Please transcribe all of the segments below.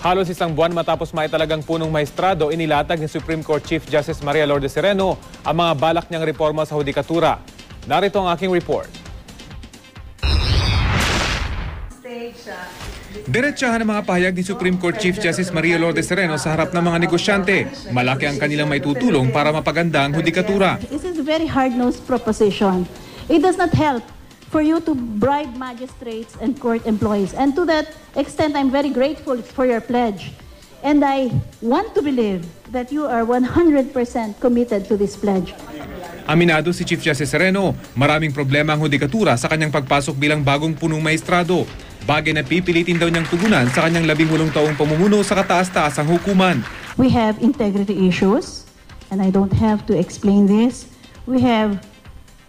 Halos isang buwan matapos maitalagang punong maestrado, inilatag ni Supreme Court Chief Justice Maria Lourdes Sereno ang mga balak niyang reforma sa hudikatura. Narito ang aking report. Diretsahan ang mga pahayag ni Supreme Court Chief Justice Maria Lourdes Sereno sa harap ng mga negosyante. Malaki ang kanilang maitutulong para mapaganda ang hudikatura. This is a very hard-nosed proposition. It does not help for you to bribe magistrates and court employees. And to that extent, I'm very grateful for your pledge. And I want to believe that you are 100% committed to this pledge. Aminado si Chief Justice Sereno, maraming problema ang hudikatura sa kanyang pagpasok bilang bagong punong maestrado. Bagay na pipilitin daw niyang tugunan sa kanyang 18 taong pamumuno sa kataas-taasang hukuman. We have integrity issues, and I don't have to explain this. We have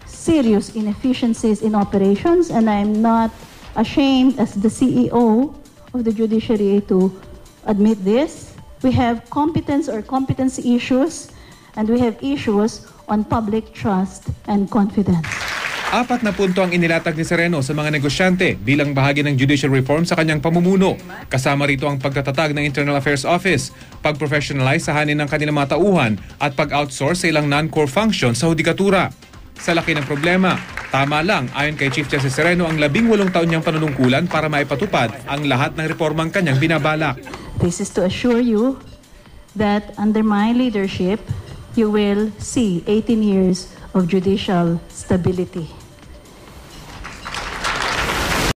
serious inefficiencies in operations, and I'm not ashamed as the CEO of the judiciary to admit this. We have competence or competency issues, and we have issues on public trust and confidence. 4 na punto ang inilatag ni Sereno sa mga negosyante bilang bahagi ng judicial reform sa kanyang pamumuno. Kasama rito ang pagtatatag ng Internal Affairs Office, pag-professionalize sa hanin ng kanilang mga tauhan at pag-outsource sa ilang non-core functions sa hudikatura. Sa laki ng problema, tama lang ayon kay Chief Justice Sereno ang 18 taon niyang panunungkulan para maipatupad ang lahat ng reformang kanyang binabalak. This is to assure you that under my leadership, you will see 18 years of judicial stability.